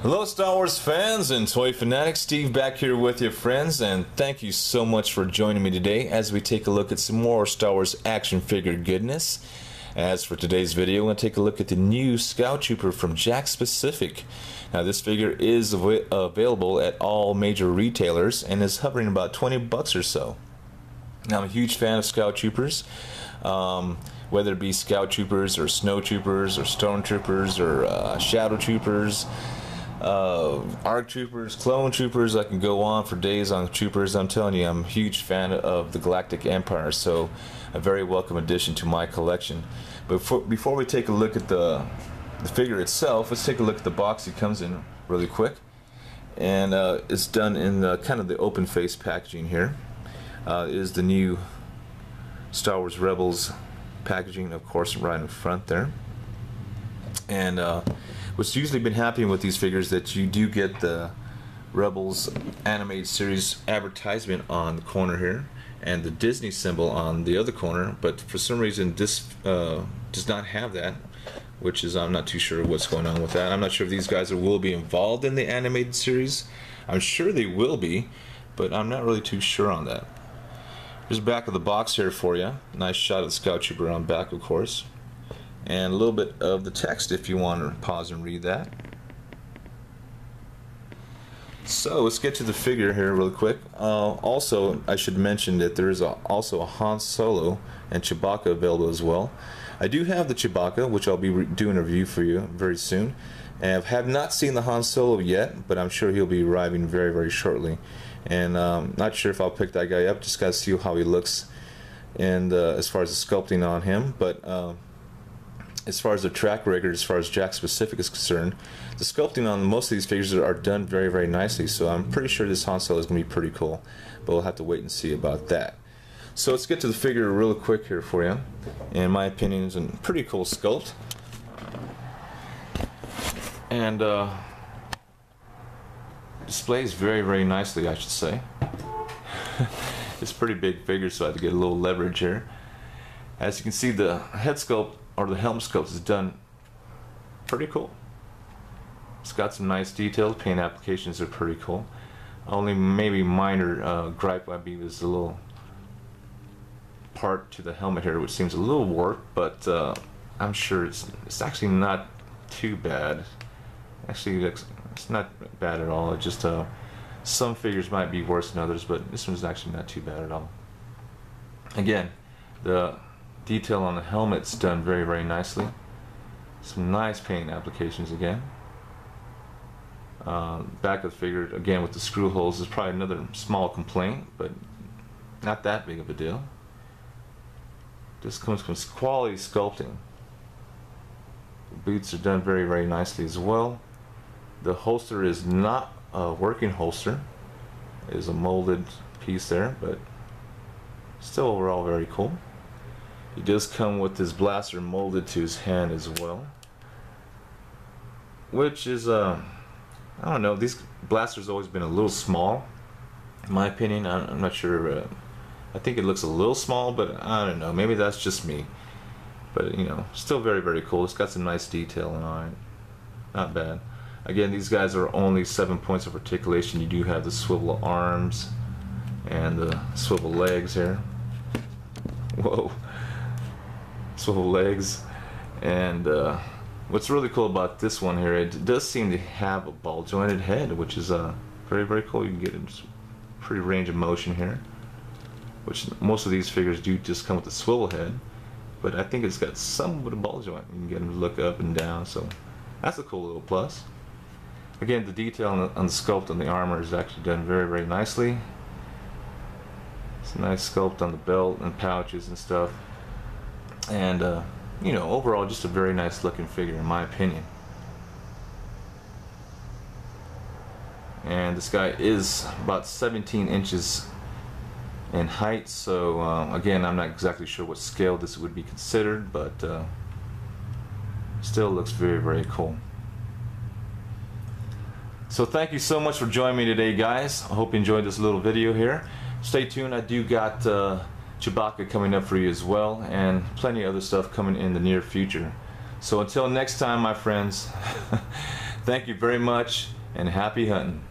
Hello Star Wars fans and toy fanatics, Steve back here with you friends, and thank you so much for joining me today as we take a look at some more Star Wars action figure goodness. As for today's video, we're going to take a look at the new Scout Trooper from Jakks Pacific. Now this figure is available at all major retailers and is hovering about 20 bucks or so. Now I'm a huge fan of Scout Troopers. Whether it be Scout Troopers or Snow Troopers or Stone Troopers or Shadow Troopers, ARC Troopers, Clone Troopers, I can go on for days on Troopers. I'm telling you, I'm a huge fan of the Galactic Empire, so a very welcome addition to my collection. But before we take a look at the figure itself, let's take a look at the box it comes in really quick. And it's done in kind of the open face packaging here. Is the new Star Wars Rebels packaging, of course, right in front there. And what's usually been happening with these figures that you do get the Rebels animated series advertisement on the corner here and the Disney symbol on the other corner, but for some reason this does not have that, which is, I'm not too sure what's going on with that. I'm not sure if these guys will be involved in the animated series. I'm sure they will be, but I'm not really too sure on that. Here's the back of the box here for you. Nice shot of the Scout Trooper on back, of course. And a little bit of the text if you want to pause and read that. So let's get to the figure here real quick. Also, I should mention that there is also a Han Solo and Chewbacca available as well. I do have the Chewbacca, which I'll be doing a review for you very soon. And I have not seen the Han Solo yet, but I'm sure he'll be arriving very, very shortly. And not sure if I'll pick that guy up. Just gotta see how he looks, and as far as the sculpting on him. But as far as the track record, as far as Jakks Pacific is concerned, the sculpting on most of these figures are done very, very nicely. So I'm pretty sure this Han Solo is going to be pretty cool. But we'll have to wait and see about that. So let's get to the figure real quick here for you. In my opinion, it's a pretty cool sculpt. And displays very, very nicely, I should say. It's a pretty big figure, so I have to get a little leverage here. As you can see, the head sculpt or the helm sculpt is done pretty cool. It's got some nice details. Paint applications are pretty cool. Only maybe minor gripe might be there's a little part to the helmet here which seems a little warped, but I'm sure it's actually not too bad. Actually, it's not bad at all. It just some figures might be worse than others, but this one's actually not too bad at all. Again, the detail on the helmet's done very, very nicely. Some nice paint applications again. Back of the figure, again with the screw holes, is probably another small complaint, but not that big of a deal. This comes from quality sculpting. The boots are done very, very nicely as well. The holster is not a working holster. It is a molded piece there, but still overall very cool. He does come with his blaster molded to his hand as well, which is I don't know, these blasters always been a little small in my opinion. I'm not sure. I think it looks a little small, but I don't know, maybe that's just me. But you know, still very, very cool. It's got some nice detail on it. Not bad. Again, these guys are only 7 points of articulation. You do have the swivel arms and the swivel legs here. Whoa. Swivel legs. And what's really cool about this one here, it does seem to have a ball jointed head, which is very, very cool. You can get a pretty range of motion here, which most of these figures do just come with a swivel head, but I think it's got some with a ball joint. You can get them to look up and down, so that's a cool little plus. Again, the detail on the sculpt on the armor is actually done very, very nicely. It's a nice sculpt on the belt and pouches and stuff. And you know, overall just a very nice looking figure in my opinion. And this guy is about 17 inches in height, so again, I'm not exactly sure what scale this would be considered, but still looks very, very cool. So thank you so much for joining me today, guys. I hope you enjoyed this little video here. Stay tuned, I do got Chewbacca coming up for you as well, and plenty of other stuff coming in the near future. So until next time, my friends, Thank you very much, and happy hunting.